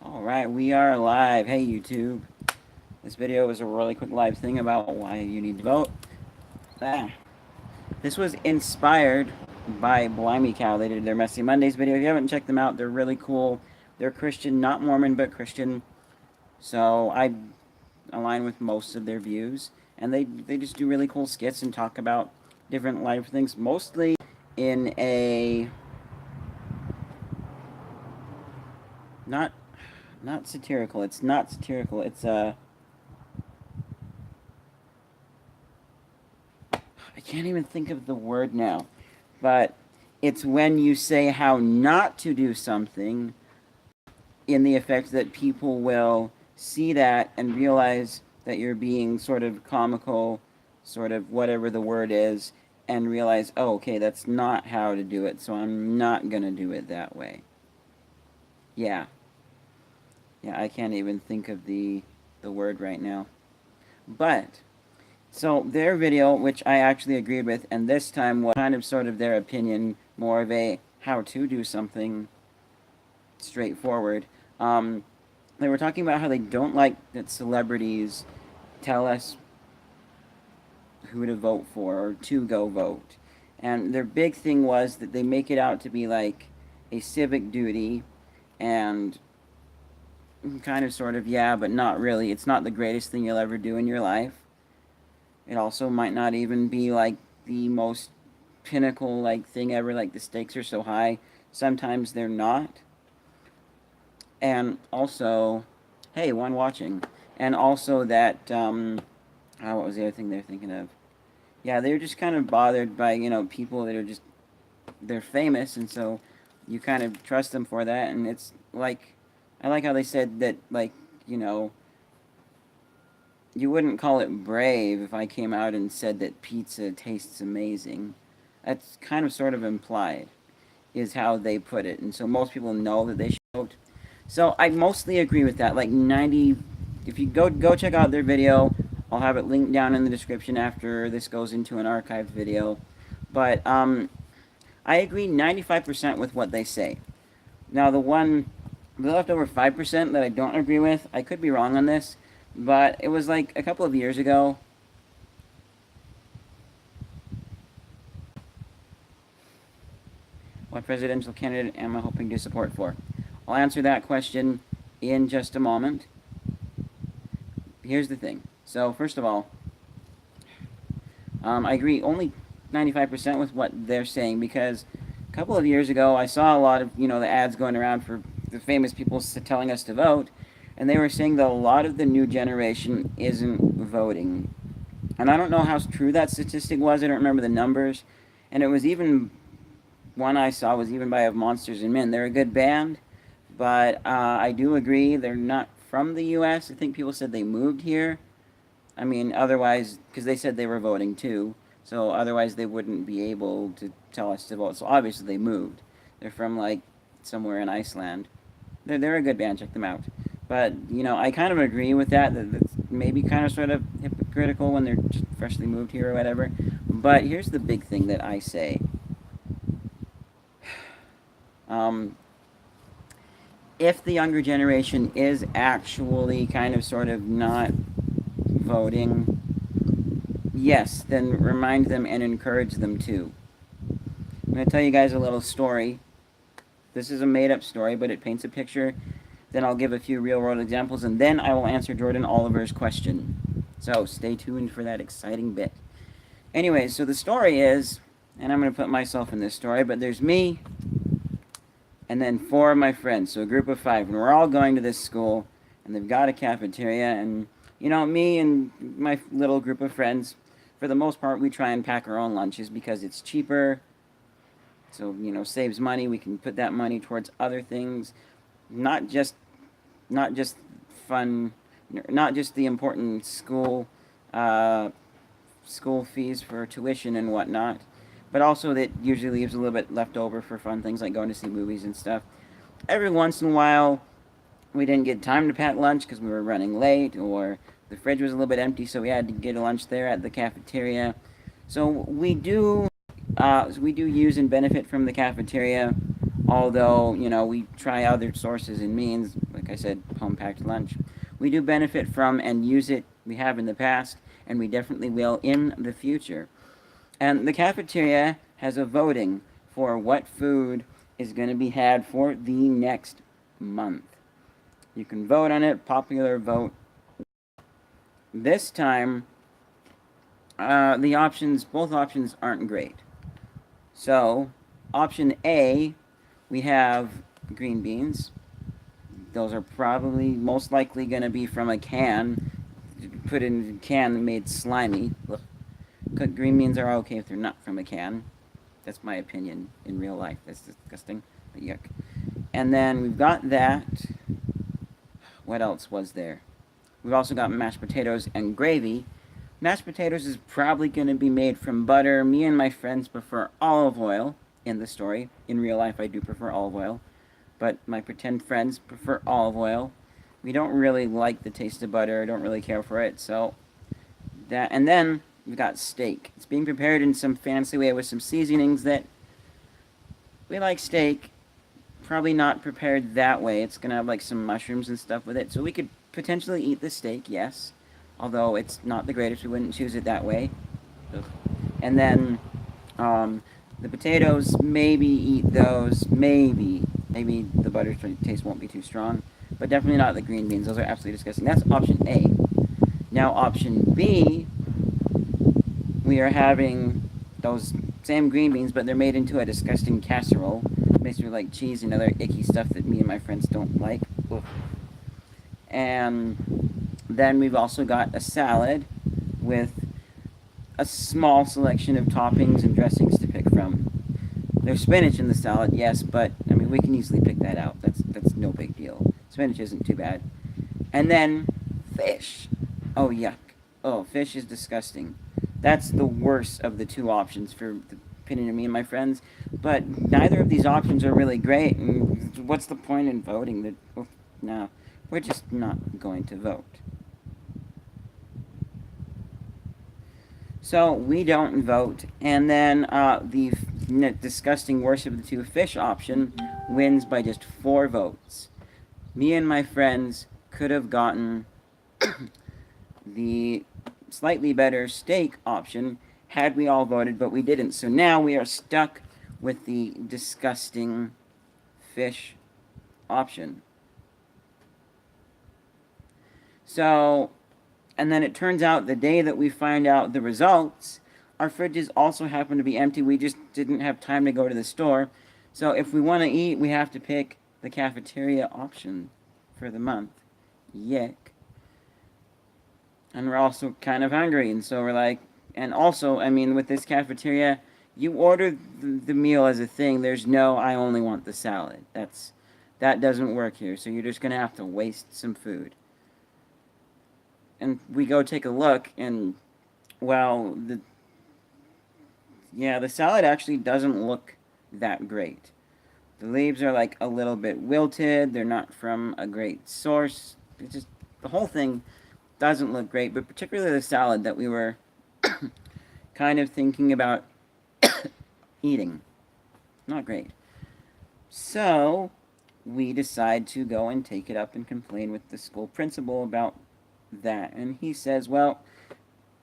Alright, we are live. Hey YouTube. This video is a really quick live thing about why you need to vote. Ah. This was inspired by Blimeycow. They did their Messy Mondays video. If you haven't checked them out, they're really cool. They're Christian, not Mormon, but Christian. So I align with most of their views. And they just do really cool skits and talk about different life things, mostly in a not satirical. It's not satirical. It's I can't even think of the word now, but it's when you say how not to do something in the effect that people will see that and realize that you're being sort of comical, sort of whatever the word is, and realize, oh, okay, that's not how to do it, so I'm not going to do it that way. Yeah. Yeah, I can't even think of the word right now. But so their video, which I actually agreed with, and this time was kind of sort of their opinion, more of a how to do something straightforward. They were talking about how they don't like that celebrities tell us who to vote for or to go vote. And their big thing was that they make it out to be like a civic duty and kind of sort of, yeah, but not really. It's not the greatest thing you'll ever do in your life. It also might not even be like the most pinnacle like thing ever, like the stakes are so high. Sometimes they're not. And also, hey, one watching. And also that, what was the other thing they're thinking of? Yeah, they're just kind of bothered by, people that are just, they're famous, and so you kind of trust them for that, and it's like, I like how they said that, like, you wouldn't call it brave if I came out and said that pizza tastes amazing. That's kind of sort of implied, is how they put it. And so most people know that they should vote. So I mostly agree with that. Like 90, if you go check out their video, I'll have it linked down in the description after this goes into an archived video. But I agree 95% with what they say. Now the left over 5% that I don't agree with, I could be wrong on this, but it was like a couple of years ago. What presidential candidate am I hoping to support for? I'll answer that question in just a moment. Here's the thing. So first of all, I agree only 95% with what they're saying, because a couple of years ago I saw a lot of, the ads going around for the famous people telling us to vote, and they were saying that a lot of the new generation isn't voting. And I don't know how true that statistic was. I don't remember the numbers. And it was even, one I saw was even by Monsters and Men. They're a good band, but I do agree they're not from the U.S. I think people said they moved here. I mean, otherwise, because they said they were voting too, so otherwise they wouldn't be able to tell us to vote. So obviously they moved. They're from, like, somewhere in Iceland. They're a good band, check them out. But, I kind of agree with that it's maybe kind of sort of hypocritical when they're just freshly moved here or whatever. But here's the big thing that I say. If the younger generation is actually kind of sort of not voting, yes, then remind them and encourage them to. I'm going to tell you guys a little story. This is a made-up story, but it paints a picture. Then I'll give a few real-world examples, and then I will answer Jordan Oliver's question. So stay tuned for that exciting bit. Anyways, so the story is, and I'm going to put myself in this story, but there's me, and then 4 of my friends, so a group of 5, and we're all going to this school, and they've got a cafeteria, and, me and my little group of friends, for the most part, we try and pack our own lunches because it's cheaper, so, saves money. We can put that money towards other things, not just fun, not just the important school fees for tuition and whatnot, but also that usually leaves a little bit left over for fun things like going to see movies and stuff. Every once in a while, we didn't get time to pack lunch because we were running late, or the fridge was a little bit empty, so we had to get a lunch there at the cafeteria. So we do use and benefit from the cafeteria, although, we try other sources and means, like like I said, home-packed lunch. We do benefit from and use it. We have in the past, and we definitely will in the future. And the cafeteria has a voting for what food is going to be had for the next month. You can vote on it, popular vote. This time, both options aren't great. So, option A, we have green beans. Those are probably most likely going to be from a can, put in a can made slimy. Ugh. Green beans are okay if they're not from a can. That's my opinion in real life. That's disgusting, but yuck. And then we've got that. What else was there? We've also got mashed potatoes and gravy. Mashed potatoes is probably going to be made from butter. Me and my friends prefer olive oil in the story. In real life, I do prefer olive oil. But my pretend friends prefer olive oil. We don't really like the taste of butter. Don't really care for it. So, that. And then we've got steak. It's being prepared in some fancy way with some seasonings that we like steak. Probably not prepared that way. It's going to have like some mushrooms and stuff with it. So we could potentially eat the steak, yes. Although it's not the greatest, we wouldn't choose it that way. Ugh. And then the potatoes, maybe eat those. Maybe the butter taste won't be too strong. But definitely not the green beans. Those are absolutely disgusting. That's option A. Now option B, we are having those same green beans, but they're made into a disgusting casserole. Mixed with like cheese and other icky stuff that me and my friends don't like. Ugh. And then we've also got a salad with a small selection of toppings and dressings to pick from. There's spinach in the salad, yes, but I mean we can easily pick that out. That's no big deal. Spinach isn't too bad. And then fish. Oh yuck. Oh, fish is disgusting. That's the worst of the two options for the opinion of me and my friends. But neither of these options are really great. And what's the point in voting? No, we're just not going to vote. So we don't vote, and then the disgusting worst of the two, fish option, wins by just 4 votes. Me and my friends could have gotten the slightly better steak option had we all voted, but we didn't. So now we are stuck with the disgusting fish option. So, and then it turns out the day that we find out the results, our fridges also happen to be empty. We just didn't have time to go to the store. So if we want to eat, we have to pick the cafeteria option for the month. Yuck. And we're also kind of hungry, and so we're like, and also, I mean, with this cafeteria, you order the meal as a thing. There's no, I only want the salad. That doesn't work here, so you're just going to have to waste some food. And we go take a look, and, well, the salad actually doesn't look that great. The leaves are, like, a little bit wilted. They're not from a great source. It's just, the whole thing doesn't look great, but particularly the salad that we were kind of thinking about eating. Not great. So, we decide to go and take it up and complain with the school principal about that. And he says, well,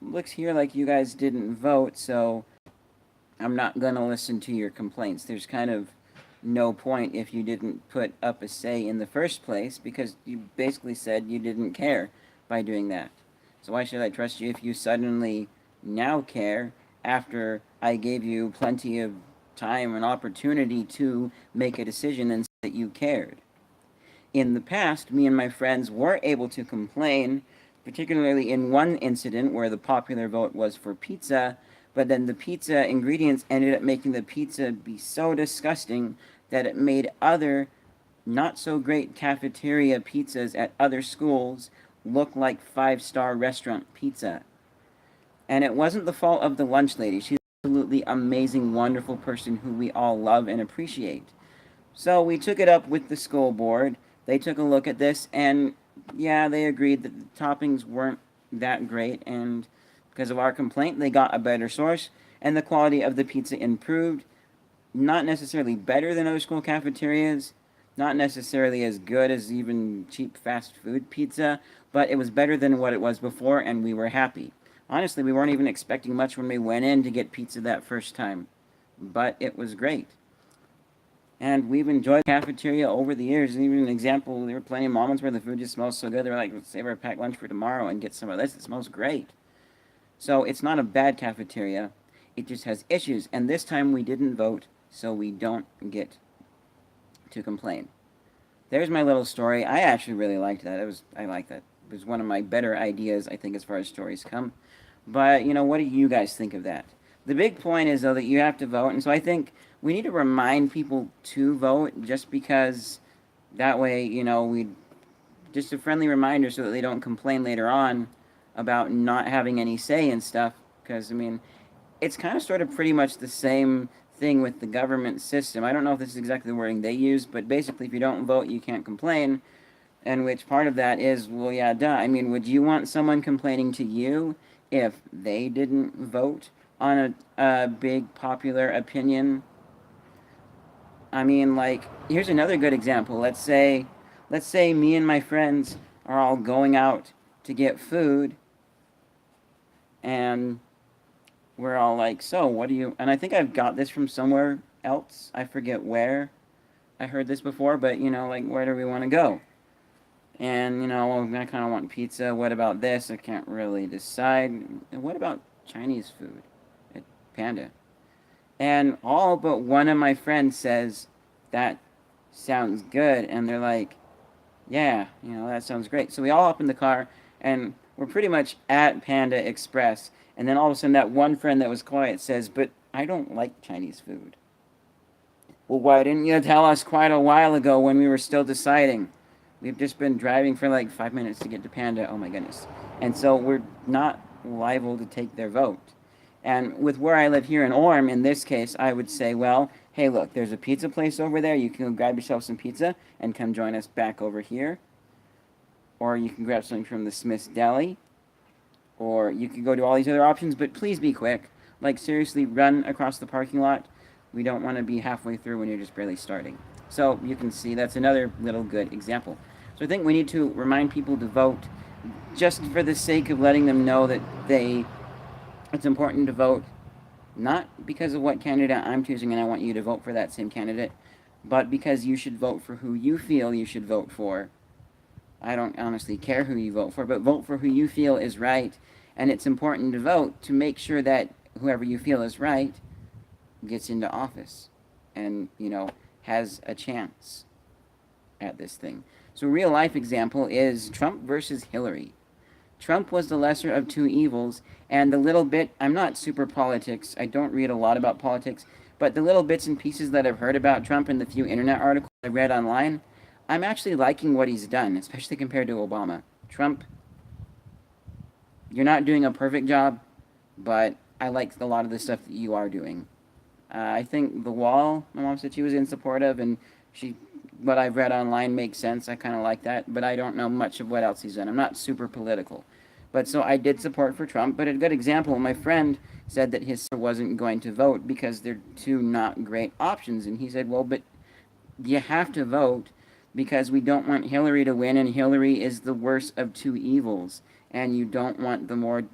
looks here like you guys didn't vote, so I'm not going to listen to your complaints. There's kind of no point if you didn't put up a say in the first place, because you basically said you didn't care by doing that. So why should I trust you if you suddenly now care after I gave you plenty of time and opportunity to make a decision and say that you cared? In the past, me and my friends were able to complain, particularly in one incident where the popular vote was for pizza, but then the pizza ingredients ended up making the pizza be so disgusting that it made other not-so-great cafeteria pizzas at other schools look like 5-star restaurant pizza. And it wasn't the fault of the lunch lady. She's an absolutely amazing, wonderful person who we all love and appreciate. So we took it up with the school board. They took a look at this, and yeah, they agreed that the toppings weren't that great, and because of our complaint, they got a better source, and the quality of the pizza improved. Not necessarily better than other school cafeterias, Not necessarily as good as even cheap fast food pizza, but it was better than what it was before, and we were happy. Honestly, we weren't even expecting much when we went in to get pizza that first time, but it was great. And we've enjoyed the cafeteria over the years. Even an example, there were plenty of moments where the food just smells so good. They're like, let's save our packed lunch for tomorrow and get some of this. It smells great. So it's not a bad cafeteria. It just has issues. And this time we didn't vote, so we don't get to complain. There's my little story. I actually really liked that. I like that. It was one of my better ideas, I think, as far as stories come. But what do you guys think of that? The big point is though that you have to vote, and so I think we need to remind people to vote, just because that way, we just a friendly reminder so that they don't complain later on about not having any say and stuff. Because it's kind of sort of pretty much the same thing with the government system. I don't know if this is exactly the wording they use, but basically, if you don't vote, you can't complain. And which part of that is, well, yeah, duh. Would you want someone complaining to you if they didn't vote on a big popular opinion? Like, here's another good example. Let's say me and my friends are all going out to get food, and we're all like, so what do you, and I think I've got this from somewhere else. I forget where I heard this before, but, like, where do we want to go? And, well, I kind of want pizza. What about this? I can't really decide. And what about Chinese food at Panda? And all but one of my friends says, that sounds good. And they're like, yeah, that sounds great. So we all hop in the car, and we're pretty much at Panda Express. And then all of a sudden, that one friend that was quiet says, but I don't like Chinese food. Well, why didn't you tell us quite a while ago when we were still deciding? We've just been driving for like 5 minutes to get to Panda. Oh my goodness. And so we're not liable to take their vote. And with where I live here in Orem, in this case, I would say, well, hey, look, there's a pizza place over there. You can go grab yourself some pizza and come join us back over here. Or you can grab something from the Smith's Deli. Or you can go to all these other options, but please be quick. Like, seriously, run across the parking lot. We don't want to be halfway through when you're just barely starting. So you can see that's another little good example. So I think we need to remind people to vote just for the sake of letting them know that it's important to vote, not because of what candidate I'm choosing and I want you to vote for that same candidate, but because you should vote for who you feel you should vote for. I don't honestly care who you vote for, but vote for who you feel is right. And it's important to vote to make sure that whoever you feel is right gets into office and, has a chance at this thing. So a real life example is Trump versus Hillary. Trump was the lesser of two evils, and the little bit, I'm not super politics, I don't read a lot about politics, but the little bits and pieces that I've heard about Trump and the few internet articles I read online, I'm actually liking what he's done, especially compared to Obama. Trump, you're not doing a perfect job, but I like a lot of the stuff that you are doing. I think the wall, my mom said she was in support of, and what I've read online makes sense. I kind of like that, but I don't know much of what else he's done. I'm not super political. But so I did support for Trump, but a good example, my friend said that his sister wasn't going to vote because they're two not great options. And he said, well, but you have to vote because we don't want Hillary to win, and Hillary is the worst of two evils. And you don't want the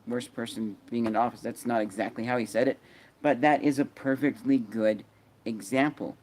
worst person being in office. That's not exactly how he said it, but that is a perfectly good example.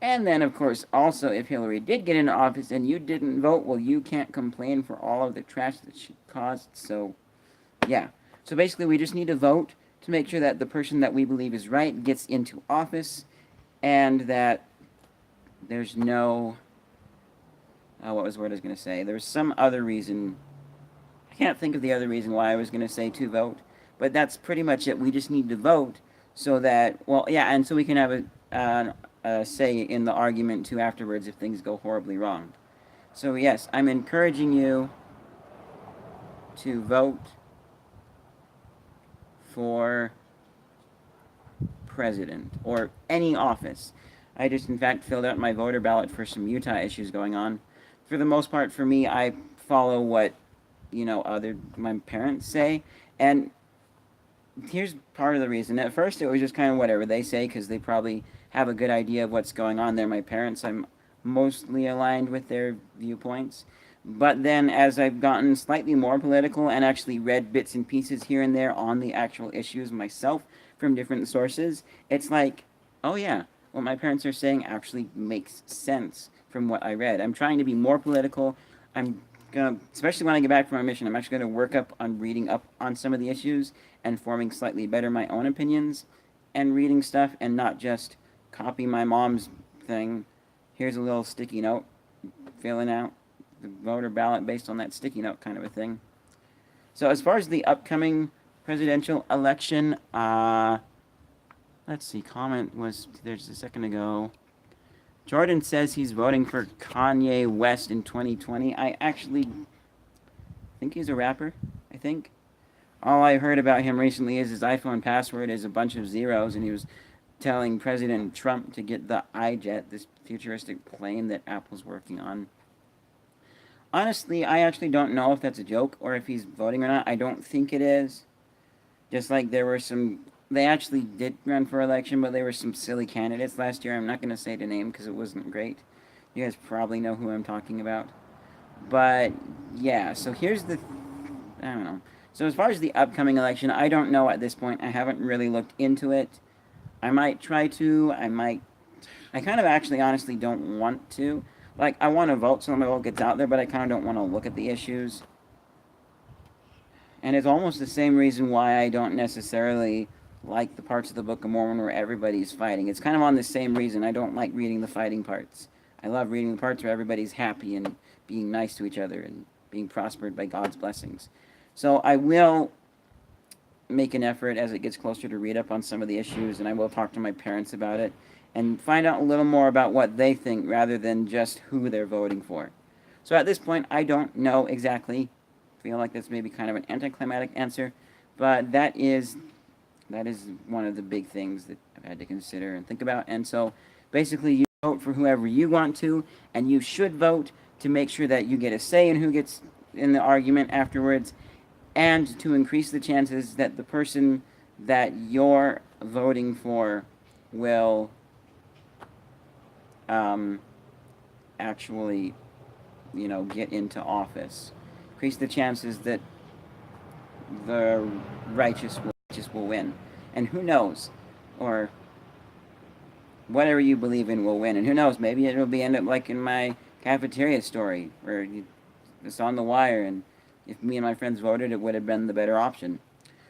And then, of course, also, if Hillary did get into office and you didn't vote, well, you can't complain for all of the trash that she caused. So, yeah. So basically, we just need to vote to make sure that the person that we believe is right gets into office, and that there's no... what was the word I was going to say? There was some other reason. I can't think of the other reason why I was going to say to vote, but that's pretty much it. We just need to vote so that, well, yeah, and so we can have a say in the argument too afterwards if things go horribly wrong. So yes, I'm encouraging you to vote for president or any office. I just in fact filled out my voter ballot for some Utah issues going on. For the most part, for me, I follow what my parents say, and here's part of the reason. At first, it was just kind of whatever they say because they probably have a good idea of what's going on there. My parents, I'm mostly aligned with their viewpoints. But then, as I've gotten slightly more political and actually read bits and pieces here and there on the actual issues myself from different sources, it's like, oh yeah, what my parents are saying actually makes sense from what I read. I'm trying to be more political. I'm gonna, especially when I get back from my mission, I'm actually gonna work up on reading up on some of the issues and forming slightly better my own opinions and reading stuff and not just copy my mom's thing. Here's a little sticky note, filling out the voter ballot based on that sticky note kind of a thing. So as far as the upcoming presidential election, let's see, comment was, there's a second ago. Jordan says he's voting for Kanye West in 2020. I actually think he's a rapper, I think. All I heard about him recently is his iPhone password is a bunch of zeros, and he was telling President Trump to get the iJet, this futuristic plane that Apple's working on. Honestly, I actually don't know if that's a joke or if he's voting or not. I don't think it is. Just like there were some, they actually did run for election, but there were some silly candidates last year. I'm not going to say the name because it wasn't great. You guys probably know who I'm talking about. But, yeah, so here's the, I don't know. So as far as the upcoming election, I don't know at this point. I haven't really looked into it. I might try to. I kind of actually honestly don't want to. Like, I want to vote so my vote gets out there, but I kind of don't want to look at the issues. And it's almost the same reason why I don't necessarily like the parts of the Book of Mormon where everybody's fighting. It's kind of on the same reason. I don't like reading the fighting parts. I love reading the parts where everybody's happy and being nice to each other and being prospered by God's blessings. So I will make an effort as it gets closer to read up on some of the issues, and I will talk to my parents about it and find out a little more about what they think rather than just who they're voting for. So at this point, I don't know exactly. I feel like that's maybe kind of an anticlimactic answer, but that is one of the big things that I've had to consider and think about. And so basically, you vote for whoever you want to, and you should vote to make sure that you get a say in who gets in the argument afterwards, and to increase the chances that the person that you're voting for will actually, get into office. Increase the chances that the righteous will win. And who knows? Or whatever you believe in will win. And who knows? Maybe it will end up like in my cafeteria story, where it's on the wire, and if me and my friends voted, it would have been the better option.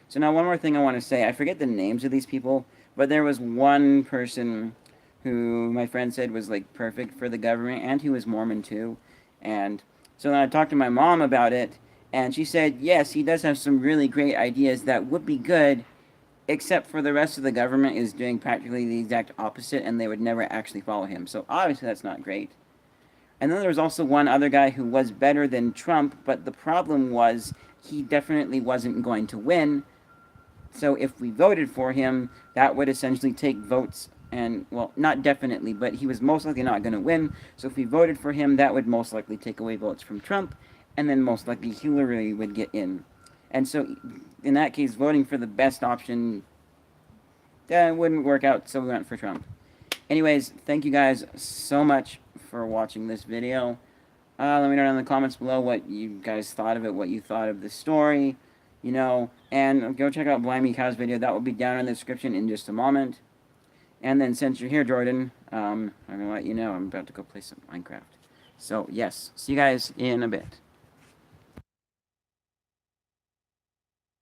So now one more thing I want to say. I forget the names of these people, but there was one person who my friend said was like perfect for the government, and he was Mormon too. And so then I talked to my mom about it, and she said, yes, he does have some really great ideas that would be good, except for the rest of the government is doing practically the exact opposite, and they would never actually follow him. So obviously that's not great. And then there was also one other guy who was better than Trump, but the problem was he definitely wasn't going to win. So if we voted for him, that would essentially take votes, and, well, not definitely, but he was most likely not going to win. So if we voted for him, that would most likely take away votes from Trump, and then most likely Hillary would get in. And so in that case, voting for the best option wouldn't work out, so we went for Trump. Anyways, thank you guys so much for watching this video. Let me know in the comments below what you guys thought of it, what you thought of the story, and go check out Blimeycow's video. That will be down in the description in just a moment. And then since you're here, Jordan, I'm going to let you know I'm about to go play some Minecraft. So, yes, see you guys in a bit.